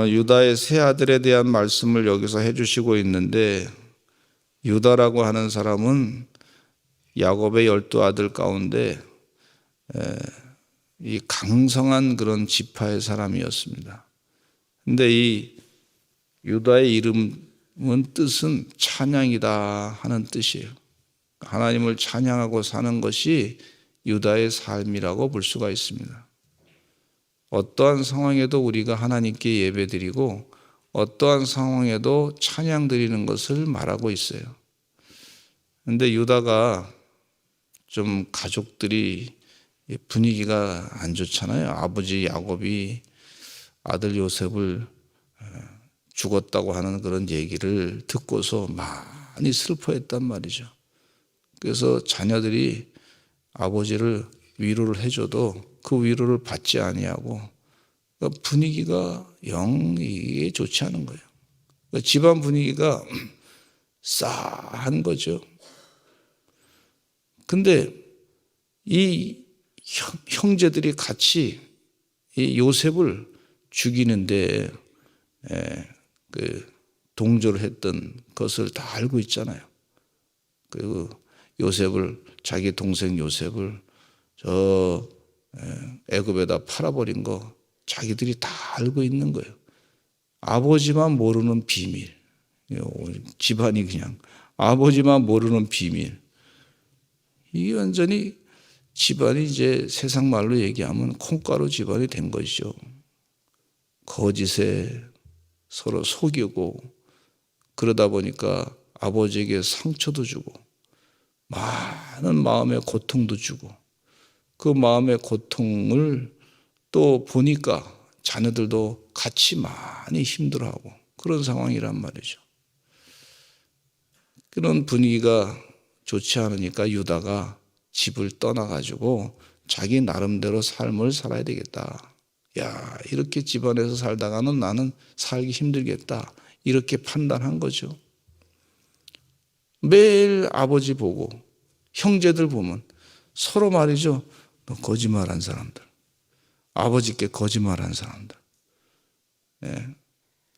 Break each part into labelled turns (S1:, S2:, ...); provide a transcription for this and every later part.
S1: 유다의 세 아들에 대한 말씀을 여기서 해주시고 있는데, 유다라고 하는 사람은 야곱의 12아들 가운데 이 강성한 그런 지파의 사람이었습니다. 근데 이 유다의 이름은 뜻은 찬양이다 하는 뜻이에요. 하나님을 찬양하고 사는 것이 유다의 삶이라고 볼 수가 있습니다. 어떠한 상황에도 우리가 하나님께 예배드리고 어떠한 상황에도 찬양 드리는 것을 말하고 있어요. 그런데 유다가 좀 가족들이 분위기가 안 좋잖아요. 아버지 야곱이 아들 요셉을 죽었다고 하는 그런 얘기를 듣고서 많이 슬퍼했단 말이죠. 그래서 자녀들이 아버지를 위로를 해줘도 그 위로를 받지 아니하고 분위기가 영 이게 좋지 않은 거예요. 집안 분위기가 싸한 거죠. 근데 이 형제들이 같이 이 요셉을 죽이는데 그 동조를 했던 것을 다 알고 있잖아요. 그리고 요셉을 자기 동생 요셉을 저 애굽에다 팔아버린 거 자기들이 다 알고 있는 거예요. 아버지만 모르는 비밀. 집안이 그냥 아버지만 모르는 비밀. 이게 완전히 집안이 이제 세상 말로 얘기하면 콩가루 집안이 된 것이죠. 거짓에 서로 속이고 그러다 보니까 아버지에게 상처도 주고 많은 마음의 고통도 주고 그 마음의 고통을 또 보니까 자녀들도 같이 많이 힘들어하고 그런 상황이란 말이죠. 그런 분위기가 좋지 않으니까 유다가 집을 떠나가지고 자기 나름대로 삶을 살아야 되겠다. 야, 이렇게 집안에서 살다가는 나는 살기 힘들겠다. 이렇게 판단한 거죠. 매일 아버지 보고 형제들 보면 서로 말이죠. 너 거짓말한 사람들. 아버지께 거짓말한 사람들.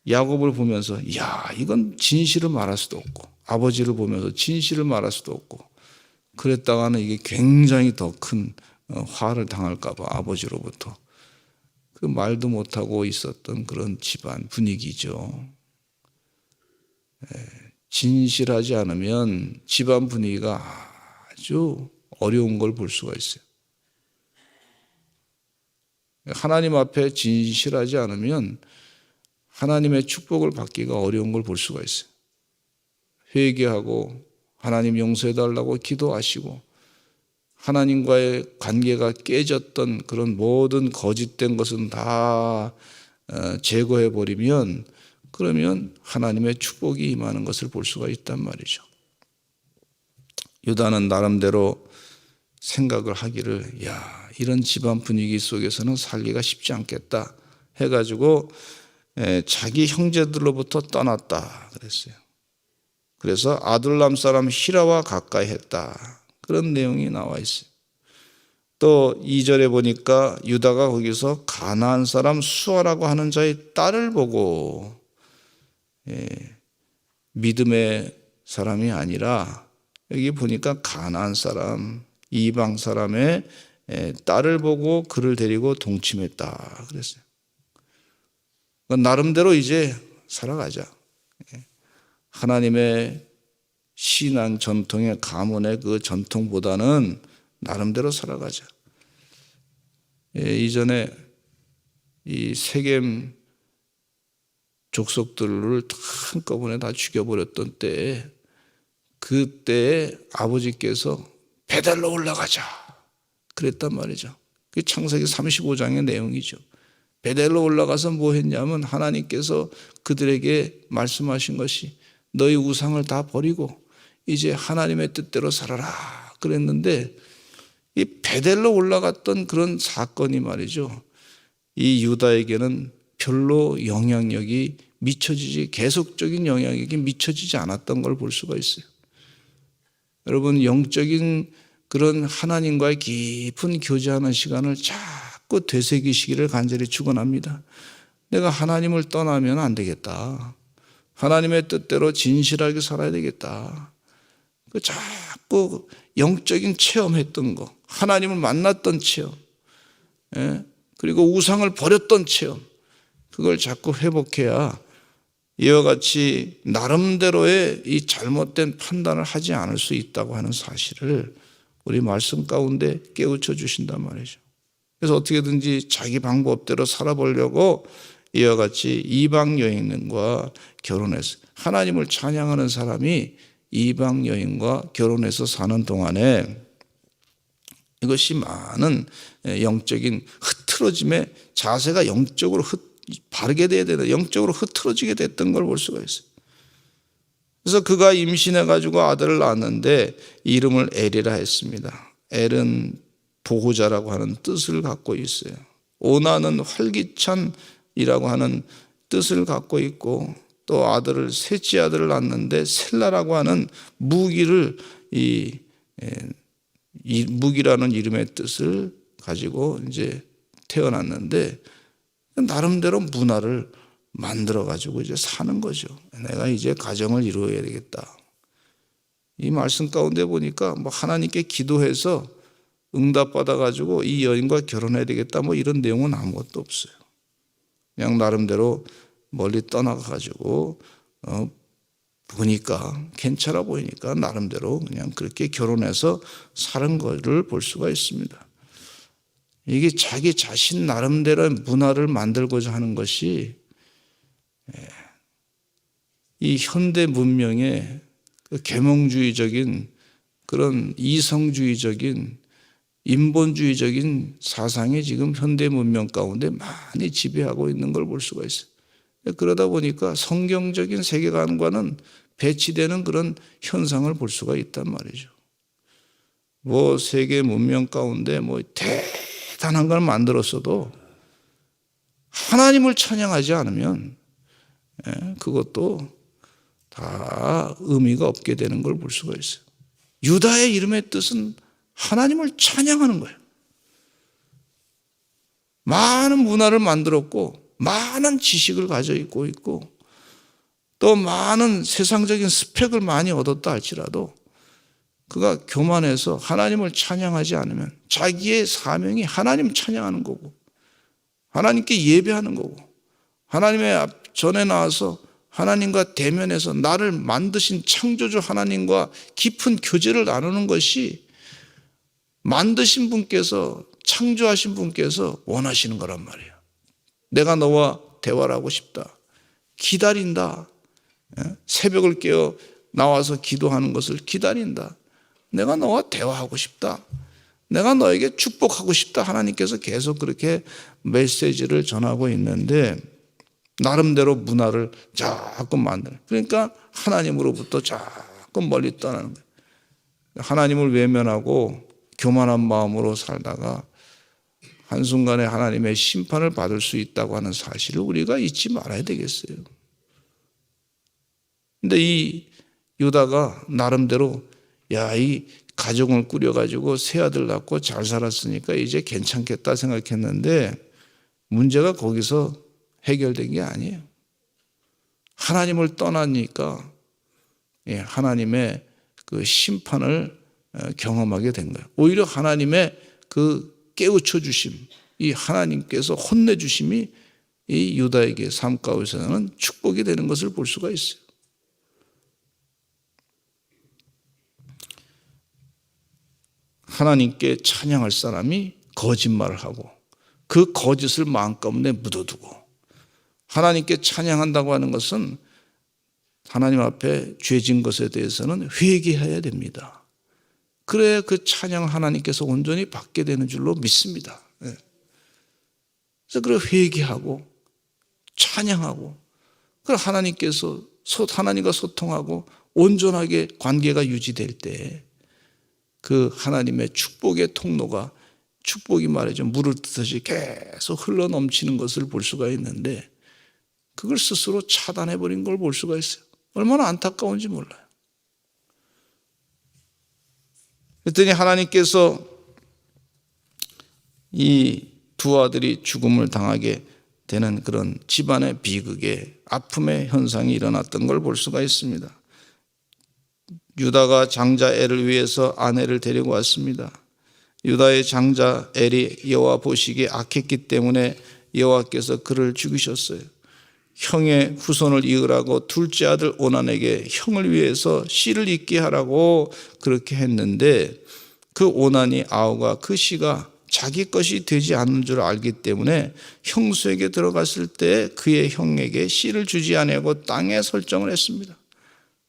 S1: 야곱을 보면서 야, 이건 진실을 말할 수도 없고 아버지를 보면서 진실을 말할 수도 없고 그랬다가는 이게 굉장히 더 큰 화를 당할까 봐 아버지로부터 그 말도 못하고 있었던 그런 집안 분위기죠. 진실하지 않으면 집안 분위기가 아주 어려운 걸 볼 수가 있어요. 하나님 앞에 진실하지 않으면 하나님의 축복을 받기가 어려운 걸 볼 수가 있어요. 회개하고 하나님 용서해달라고 기도하시고 하나님과의 관계가 깨졌던 그런 모든 거짓된 것은 다 제거해버리면 그러면 하나님의 축복이 임하는 것을 볼 수가 있단 말이죠. 유다는 나름대로 생각을 하기를 야, 이런 집안 분위기 속에서는 살기가 쉽지 않겠다 해가지고 자기 형제들로부터 떠났다 그랬어요. 그래서 아둘람 사람 히라와 가까이 했다. 그런 내용이 나와 있어요. 또 2절에 보니까 유다가 거기서 가나안 사람 수아라고 하는 자의 딸을 보고 믿음의 사람이 아니라 여기 보니까 가나안 사람, 이방 사람의 딸을 보고 그를 데리고 동침했다 그랬어요. 나름대로 이제 살아가자. 하나님의 신앙 전통의 가문의 그 전통보다는 나름대로 살아가자. 이전에 이 세겜 족속들을 한꺼번에 다 죽여버렸던 때에 그때 아버지께서 베델로 올라가자 그랬단 말이죠. 그게 창세기 35장의 내용이죠. 베델로 올라가서 뭐 했냐면 하나님께서 그들에게 말씀하신 것이 너희 우상을 다 버리고 이제 하나님의 뜻대로 살아라 그랬는데 이 베델로 올라갔던 그런 사건이 말이죠. 이 유다에게는 별로 영향력이 미쳐지지 계속적인 영향력이 미쳐지지 않았던 걸 볼 수가 있어요. 여러분 영적인 그런 하나님과의 깊은 교제하는 시간을 자꾸 되새기시기를 간절히 축원합니다. 내가 하나님을 떠나면 안 되겠다. 하나님의 뜻대로 진실하게 살아야 되겠다. 그 자꾸 영적인 체험했던 거, 하나님을 만났던 체험, 그리고 우상을 버렸던 체험, 그걸 자꾸 회복해야 이와 같이 나름대로의 이 잘못된 판단을 하지 않을 수 있다고 하는 사실을 우리 말씀 가운데 깨우쳐 주신단 말이죠. 그래서 어떻게든지 자기 방법대로 살아보려고 이와 같이 이방 여인과 결혼해서, 하나님을 찬양하는 사람이 이방 여인과 결혼해서 사는 동안에 이것이 많은 영적인 흐트러짐의 자세가 영적으로 바르게 돼야 되는, 영적으로 흐트러지게 됐던 걸 볼 수가 있어요. 그래서 그가 임신해가지고 아들을 낳았는데 이름을 엘이라 했습니다. 엘은 보호자라고 하는 뜻을 갖고 있어요. 오나는 활기찬이라고 하는 뜻을 갖고 있고, 또 아들을, 셋째 아들을 낳았는데 셀라라고 하는 무기를, 무기라는 이름의 뜻을 가지고 이제 태어났는데, 나름대로 문화를 만들어 가지고 이제 사는 거죠. 내가 이제 가정을 이루어야 되겠다. 이 말씀 가운데 보니까 뭐 하나님께 기도해서 응답받아 가지고 이 여인과 결혼해야 되겠다, 뭐 이런 내용은 아무것도 없어요. 그냥 나름대로 멀리 떠나가 가지고 보니까 괜찮아 보이니까 나름대로 그냥 그렇게 결혼해서 사는 것을 볼 수가 있습니다. 이게 자기 자신 나름대로의 문화를 만들고자 하는 것이 이 현대 문명의 계몽주의적인 그런 이성주의적인 인본주의적인 사상이 지금 현대 문명 가운데 많이 지배하고 있는 걸 볼 수가 있어요. 그러다 보니까 성경적인 세계관과는 배치되는 그런 현상을 볼 수가 있단 말이죠. 뭐 세계 문명 가운데 뭐 대단한 걸 만들었어도 하나님을 찬양하지 않으면 그것도 다 의미가 없게 되는 걸 볼 수가 있어요. 유다의 이름의 뜻은 하나님을 찬양하는 거예요. 많은 문화를 만들었고 많은 지식을 가지고 있고 또 많은 세상적인 스펙을 많이 얻었다 할지라도 그가 교만해서 하나님을 찬양하지 않으면 자기의 사명이 하나님 찬양하는 거고 하나님께 예배하는 거고 하나님의 전에 나와서 하나님과 대면해서 나를 만드신 창조주 하나님과 깊은 교제를 나누는 것이 만드신 분께서, 창조하신 분께서 원하시는 거란 말이에요. 내가 너와 대화를 하고 싶다. 기다린다. 새벽을 깨어 나와서 기도하는 것을 기다린다. 내가 너와 대화하고 싶다. 내가 너에게 축복하고 싶다. 하나님께서 계속 그렇게 메시지를 전하고 있는데 나름대로 문화를 자꾸 만드는, 그러니까 하나님으로부터 자꾸 멀리 떠나는 거예요. 하나님을 외면하고 교만한 마음으로 살다가 한순간에 하나님의 심판을 받을 수 있다고 하는 사실을 우리가 잊지 말아야 되겠어요. 근데 이 유다가 나름대로 이 가정을 꾸려가지고 새 아들 낳고 잘 살았으니까 이제 괜찮겠다 생각했는데 문제가 거기서 해결된 게 아니에요. 하나님을 떠나니까 하나님의 그 심판을 경험하게 된 거예요. 오히려 하나님의 그 깨우쳐 주심, 이 하나님께서 혼내 주심이 이 유다에게 삶 가운데서는 축복이 되는 것을 볼 수가 있어요. 하나님께 찬양할 사람이 거짓말을 하고 그 거짓을 마음가운데 묻어두고, 하나님께 찬양한다고 하는 것은 하나님 앞에 죄진 것에 대해서는 회개해야 됩니다. 그래야 그 찬양 하나님께서 온전히 받게 되는 줄로 믿습니다. 그래서 그래 회개하고 찬양하고, 그래 하나님께서 하나님과 소통하고 온전하게 관계가 유지될 때 그 하나님의 축복의 통로가, 축복이 말이죠, 물을 뜨듯이 계속 흘러 넘치는 것을 볼 수가 있는데 그걸 스스로 차단해버린 걸 볼 수가 있어요. 얼마나 안타까운지 몰라요. 그랬더니 하나님께서 이 두 아들이 죽음을 당하게 되는 그런 집안의 비극의 아픔의 현상이 일어났던 걸 볼 수가 있습니다. 유다가 장자 엘을 위해서 아내를 데리고 왔습니다. 유다의 장자 엘이 여호와 보시기에 악했기 때문에 여호와께서 그를 죽이셨어요. 형의 후손을 이으라고 둘째 아들 오난에게 형을 위해서 씨를 잇게 하라고 그렇게 했는데, 그 오난이 아우가 그 씨가 자기 것이 되지 않는 줄 알기 때문에 형수에게 들어갔을 때 그의 형에게 씨를 주지 아니하고 땅에 설정을 했습니다.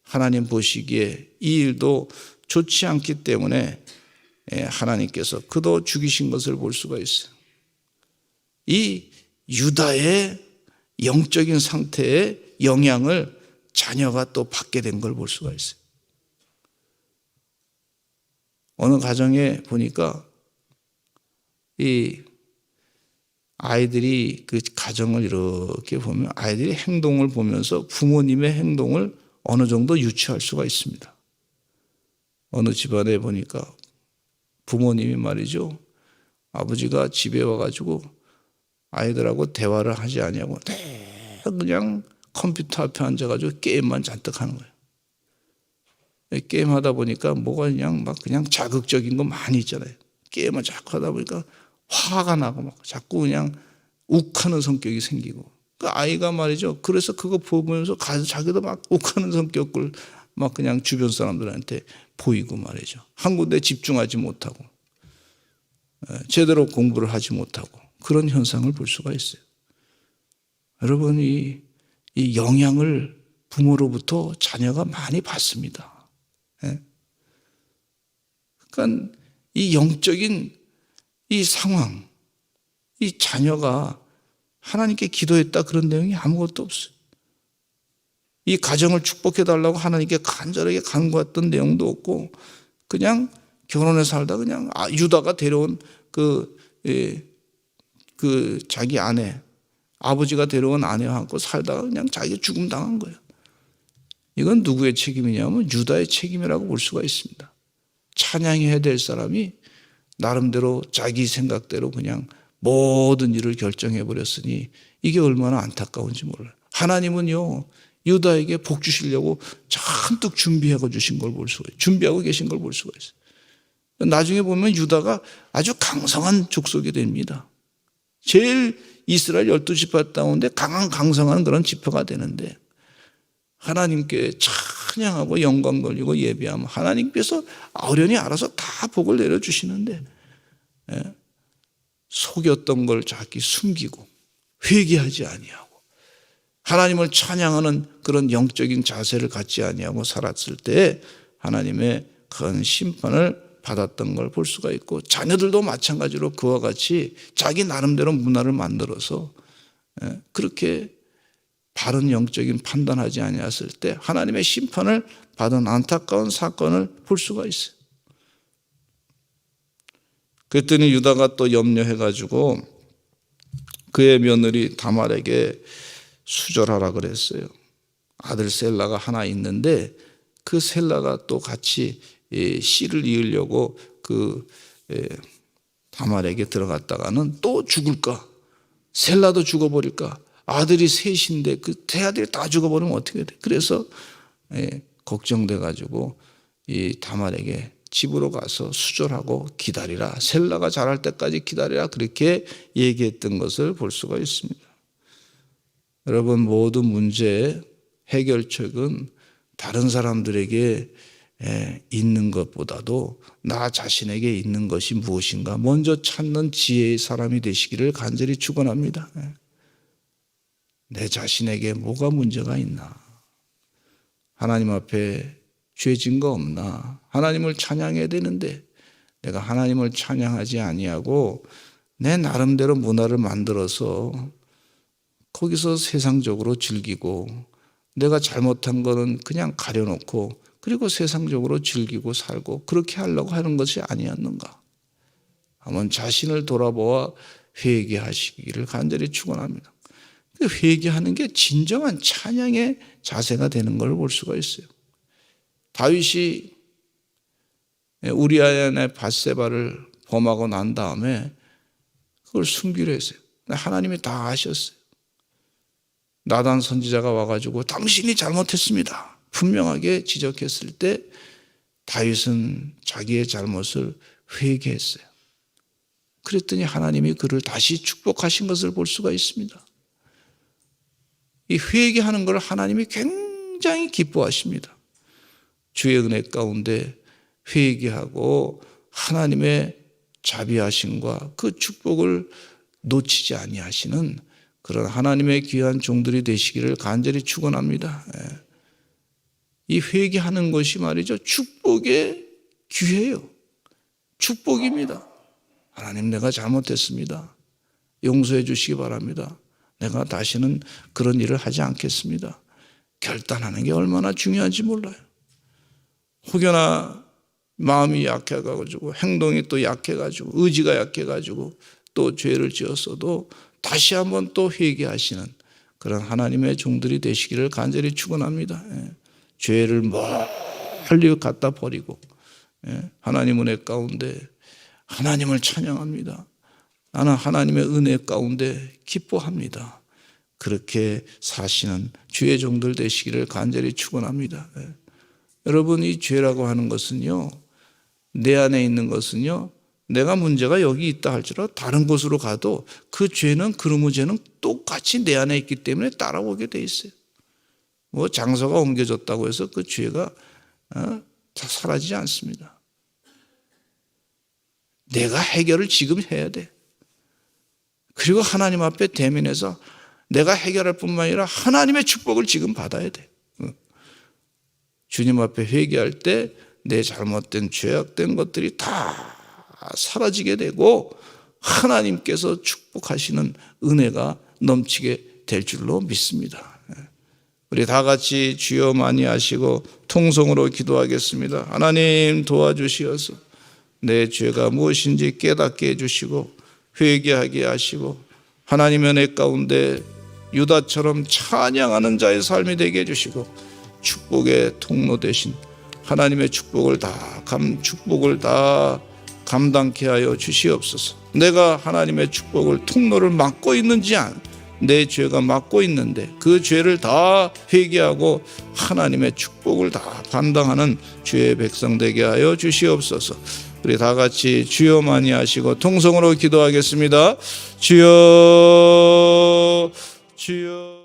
S1: 하나님 보시기에 이 일도 좋지 않기 때문에 하나님께서 그도 죽이신 것을 볼 수가 있어요. 이 유다의 영적인 상태의 영향을 자녀가 또 받게 된 걸 볼 수가 있어요. 어느 가정에 보니까 이 아이들이 그 가정을 이렇게 보면 아이들이 행동을 보면서 부모님의 행동을 어느 정도 유추할 수가 있습니다. 어느 집안에 보니까 부모님이 말이죠, 아버지가 집에 와가지고 아이들하고 대화를 하지 아니하고 그냥 컴퓨터 앞에 앉아가지고 게임만 잔뜩 하는 거예요. 게임하다 보니까 뭐가 그냥 자극적인 거 많이 있잖아요. 게임을 자꾸 하다 보니까 화가 나고 막 자꾸 그냥 욱하는 성격이 생기고, 그 아이가 말이죠, 그래서 그거 보면서 자기도 막 욱하는 성격을 막 그냥 주변 사람들한테 보이고 말이죠. 한 군데 집중하지 못하고 제대로 공부를 하지 못하고 그런 현상을 볼 수가 있어요. 여러분, 이 영향을 부모로부터 자녀가 많이 받습니다. 그러니까 이 영적인 이 상황, 이 자녀가 하나님께 기도했다 그런 내용이 아무것도 없어요. 이 가정을 축복해달라고 하나님께 간절하게 간구했던 내용도 없고, 그냥 결혼해 살다 그냥 유다가 데려온 그 자기 아내, 아버지가 데려온 아내와 함께 살다가 그냥 자기가 죽음 당한 거예요. 이건 누구의 책임이냐면 유다의 책임이라고 볼 수가 있습니다. 찬양해야 될 사람이 나름대로 자기 생각대로 그냥 모든 일을 결정해 버렸으니 이게 얼마나 안타까운지 몰라요. 하나님은요, 유다에게 복 주시려고 잔뜩 준비하고 주신 걸 볼 수가 있어요. 준비하고 계신 걸 볼 수가 있어요. 나중에 보면 유다가 아주 강성한 족속이 됩니다. 제일 이스라엘 12지파 가운데 강성한 그런 지파가 되는데, 하나님께 찬양하고 영광 돌리고 예배하면 하나님께서 어련히 알아서 다 복을 내려주시는데, 속였던 걸 자기 숨기고 회개하지 아니하고 하나님을 찬양하는 그런 영적인 자세를 갖지 아니하고 살았을 때 하나님의 큰 심판을 받았던 걸 볼 수가 있고, 자녀들도 마찬가지로 그와 같이 자기 나름대로 문화를 만들어서 그렇게 바른 영적인 판단하지 아니했을 때 하나님의 심판을 받은 안타까운 사건을 볼 수가 있어요. 그랬더니 유다가 또 염려해가지고 그의 며느리 다말에게 수절하라 그랬어요. 아들 셀라가 하나 있는데 그 셀라가 또 같이 씨를 이으려고 그 다말에게 들어갔다가는 또 죽을까? 셀라도 죽어버릴까? 아들이 셋인데 그 세 아들이 다 죽어버리면 어떻게 돼? 그래서 걱정돼가지고 이 다말에게 집으로 가서 수절하고 기다리라, 셀라가 자랄 때까지 기다리라, 그렇게 얘기했던 것을 볼 수가 있습니다. 여러분, 모든 문제의 해결책은 다른 사람들에게 있는 것보다도 나 자신에게 있는 것이 무엇인가 먼저 찾는 지혜의 사람이 되시기를 간절히 축원합니다. 내 자신에게 뭐가 문제가 있나? 하나님 앞에 죄진 거 없나? 하나님을 찬양해야 되는데 내가 하나님을 찬양하지 아니하고 내 나름대로 문화를 만들어서 거기서 세상적으로 즐기고, 내가 잘못한 거는 그냥 가려놓고 그리고 세상적으로 즐기고 살고 그렇게 하려고 하는 것이 아니었는가? 한번 자신을 돌아보아 회개하시기를 간절히 축원합니다. 회개하는 게 진정한 찬양의 자세가 되는 걸 볼 수가 있어요. 다윗이 우리아의 아내 밧세바를 범하고 난 다음에 그걸 숨기로 했어요. 하나님이 다 아셨어요. 나단 선지자가 와가지고 당신이 잘못했습니다 분명하게 지적했을 때 다윗은 자기의 잘못을 회개했어요. 그랬더니 하나님이 그를 다시 축복하신 것을 볼 수가 있습니다. 이 회개하는 걸 하나님이 굉장히 기뻐하십니다. 주의 은혜 가운데 회개하고 하나님의 자비하심과 그 축복을 놓치지 아니하시는 그런 하나님의 귀한 종들이 되시기를 간절히 축원합니다. 이 회개하는 것이 말이죠, 축복의 기회예요. 축복입니다. 하나님, 내가 잘못했습니다. 용서해 주시기 바랍니다. 내가 다시는 그런 일을 하지 않겠습니다. 결단하는 게 얼마나 중요한지 몰라요. 혹여나 마음이 약해가지고 행동이 또 약해가지고 의지가 약해가지고 또 죄를 지었어도 다시 한번 또 회개하시는 그런 하나님의 종들이 되시기를 간절히 축원합니다. 죄를 멀리 갖다 버리고 하나님 은혜 가운데 하나님을 찬양합니다. 나는 하나님의 은혜 가운데 기뻐합니다. 그렇게 사시는 주의 종들 되시기를 간절히 축원합니다. 여러분, 이 죄라고 하는 것은요, 내 안에 있는 것은요, 내가 문제가 여기 있다 할지라도 다른 곳으로 가도 그 죄는, 그러무 죄는 똑같이 내 안에 있기 때문에 따라오게 돼 있어요. 뭐 장소가 옮겨졌다고 해서 그 죄가 다 사라지지 않습니다. 내가 해결을 지금 해야 돼. 그리고 하나님 앞에 대면해서 내가 해결할 뿐만 아니라 하나님의 축복을 지금 받아야 돼. 주님 앞에 회개할 때 내 잘못된 죄악된 것들이 다 사라지게 되고 하나님께서 축복하시는 은혜가 넘치게 될 줄로 믿습니다. 우리 다 같이 주여 많이 하시고 통성으로 기도하겠습니다. 하나님, 도와주시어서 내 죄가 무엇인지 깨닫게 해주시고 회개하게 하시고 하나님의 은혜 가운데 유다처럼 찬양하는 자의 삶이 되게 해주시고 축복의 통로 되신 하나님의 축복을 다 감당케 하여 주시옵소서. 내가 하나님의 축복을 통로를 막고 있는지 내 죄가 막고 있는데 그 죄를 다 회개하고 하나님의 축복을 다 감당하는 주의 백성 되게 하여 주시옵소서. 우리 다 같이 주여 많이 하시고 통성으로 기도하겠습니다. 주여, 주여.